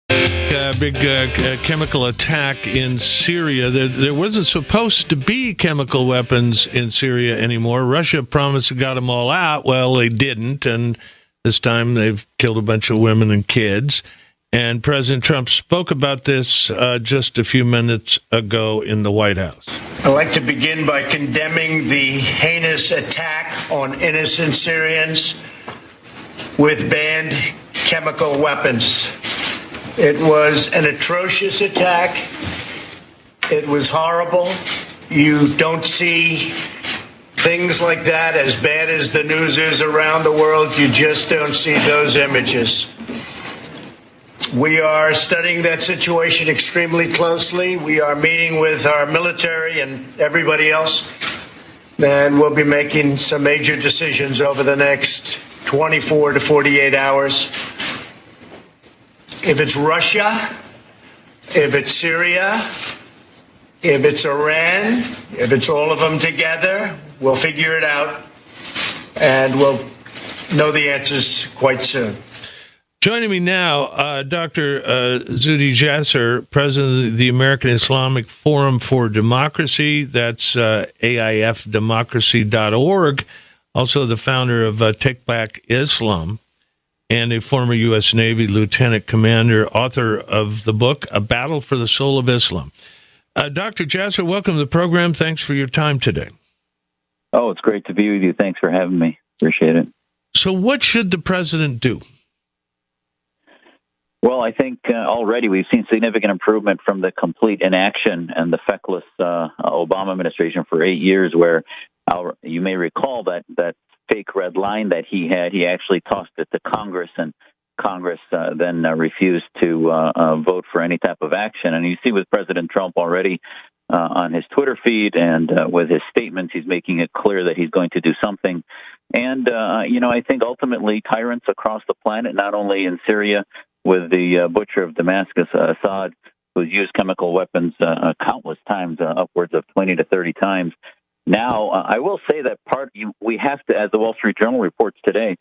Big chemical attack in Syria. There wasn't supposed to be chemical weapons in Syria anymore. Russia promised to got them all out. Well, they didn't, and this time they've killed a bunch of women and kids. And President Trump spoke about this just a few minutes ago in the White House. I'd like to begin by condemning the heinous attack on innocent Syrians with banned chemical weapons. It was an atrocious attack. It was horrible. You don't see things like that, as bad as the news is around the world. You just don't see those images. We are studying that situation extremely closely. We are meeting with our military and everybody else, and we'll be making some major decisions over the next 24 to 48 hours. If it's Russia, if it's Syria, if it's Iran, if it's all of them together, we'll figure it out, and we'll know the answers quite soon. Joining me now, Dr. Zuhdi Jasser, president of the American Islamic Forum for Democracy. That's AIFdemocracy.org. Also the founder of Take Back Islam, and a former U.S. Navy lieutenant commander, author of the book, A Battle for the Soul of Islam. Dr. Jasser, welcome to the program. Thanks for your time today. Oh, it's great to be with you. Thanks for having me. Appreciate it. So what should the president do? Well, I think already we've seen significant improvement from the complete inaction and the feckless Obama administration for 8 years, where you may recall that fake red line that he had. He actually tossed it to Congress, and Congress then refused to vote for any type of action. And you see with President Trump already on his Twitter feed and with his statements, he's making it clear that he's going to do something. And, I think ultimately tyrants across the planet, not only in Syria with the butcher of Damascus, Assad, who's used chemical weapons countless times, upwards of 20 to 30 times. Now, I will say that we have to, as the Wall Street Journal reports today,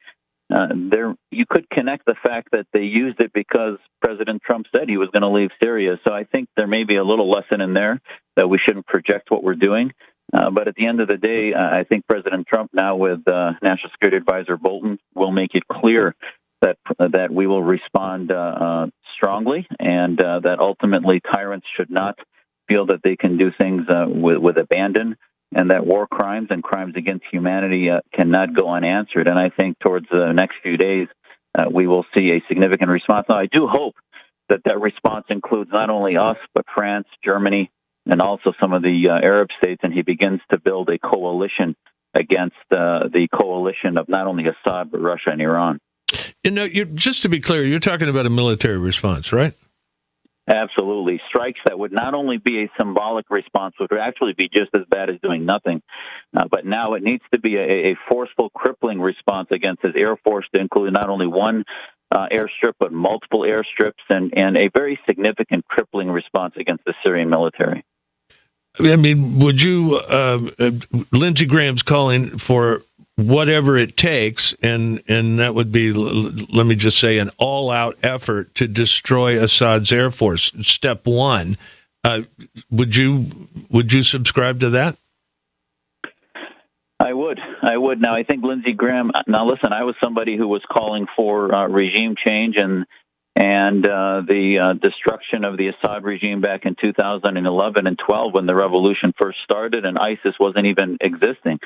you could connect the fact that they used it because President Trump said he was going to leave Syria. So I think there may be a little lesson in there that we shouldn't project what we're doing. But at the end of the day, I think President Trump now with National Security Advisor Bolton will make it clear that we will respond strongly, and that ultimately tyrants should not feel that they can do things with abandon, and that war crimes and crimes against humanity cannot go unanswered. And I think towards the next few days, we will see a significant response. Now, I do hope that response includes not only us, but France, Germany, and also some of the Arab states, and he begins to build a coalition against the coalition of not only Assad, but Russia and Iran. Just to be clear, you're talking about a military response, right? Absolutely. Strikes that would not only be a symbolic response, but would actually be just as bad as doing nothing. But now it needs to be a forceful, crippling response against his Air Force to include not only one airstrip, but multiple airstrips, and a very significant crippling response against the Syrian military. I mean, would you, Lindsey Graham's calling for whatever it takes, and that would be, let me just say, an all-out effort to destroy Assad's Air Force. Step one. Would you subscribe to that? I would. Now, I think Lindsey Graham. Now, listen, I was somebody who was calling for regime change and the destruction of the Assad regime back in 2011 and 12 when the revolution first started and ISIS wasn't even existing.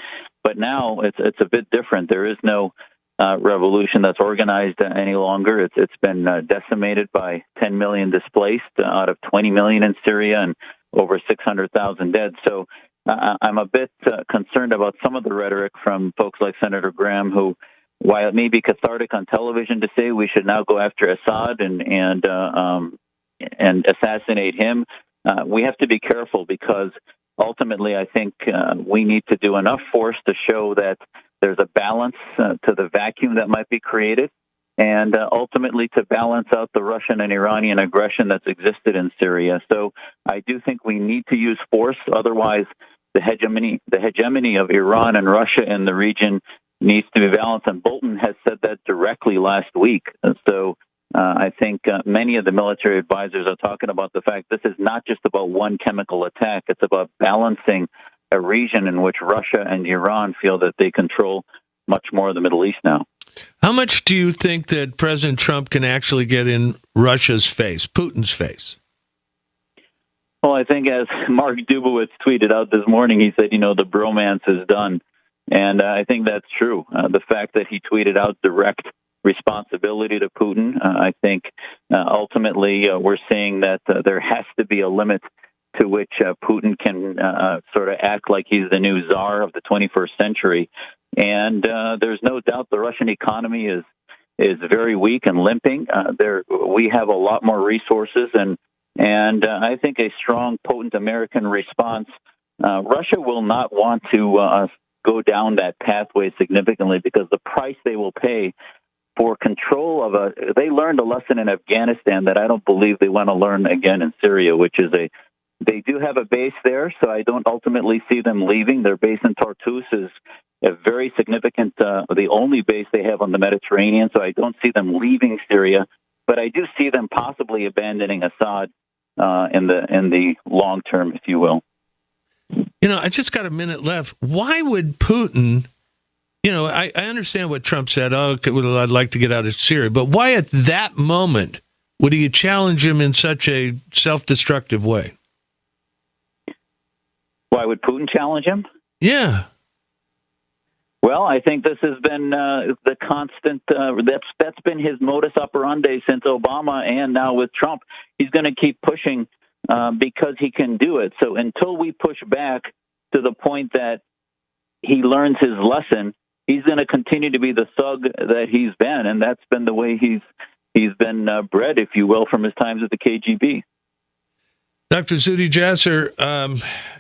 But now it's a bit different. There is no revolution that's organized any longer. It's been decimated by 10 million displaced out of 20 million in Syria and over 600,000 dead. So I'm a bit concerned about some of the rhetoric from folks like Senator Graham, who, while it may be cathartic on television to say we should now go after Assad and assassinate him, we have to be careful, because ultimately I think we need to do enough force to show that there's a balance to the vacuum that might be created, and ultimately to balance out the Russian and Iranian aggression that's existed in Syria. So I do think we need to use force. Otherwise, the hegemony of Iran and Russia in the region needs to be balanced. And Bolton has said that directly last week. And so I think many of the military advisors are talking about the fact this is not just about one chemical attack. It's about balancing a region in which Russia and Iran feel that they control much more of the Middle East now. How much do you think that President Trump can actually get in Russia's face, Putin's face? Well, I think as Mark Dubowitz tweeted out this morning, he said, the bromance is done. And I think that's true. The fact that he tweeted out direct responsibility to Putin, I think ultimately we're seeing that there has to be a limit to which Putin can sort of act like he's the new czar of the 21st century. And there's no doubt the Russian economy is very weak and limping. We have a lot more resources, and I think a strong, potent American response. Russia will not want to go down that pathway significantly because the price they will pay for control of they learned a lesson in Afghanistan that I don't believe they want to learn again in Syria, which is they do have a base there, so I don't ultimately see them leaving. Their base in Tartus is a very significant, the only base they have on the Mediterranean, so I don't see them leaving Syria, but I do see them possibly abandoning Assad in the long term, if you will. I just got a minute left. Why would Putin, I understand what Trump said, I'd like to get out of Syria, but why at that moment would he challenge him in such a self-destructive way? Why would Putin challenge him? Yeah. Well, I think this has been the constant, that's been his modus operandi since Obama and now with Trump. He's going to keep pushing because he can do it. So until we push back to the point that he learns his lesson, he's going to continue to be the thug that he's been, and that's been the way he's been bred, if you will, from his times at the KGB. Dr. Zuhdi Jasser,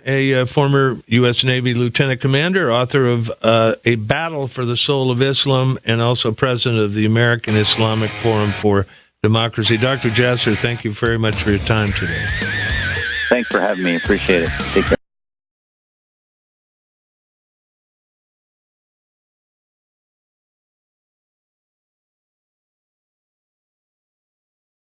a former U.S. Navy lieutenant commander, author of A Battle for the Soul of Islam, and also president of the American Islamic Forum for Democracy. Dr. Jasser, thank you very much for your time today. Thanks for having me. Appreciate it. Take care.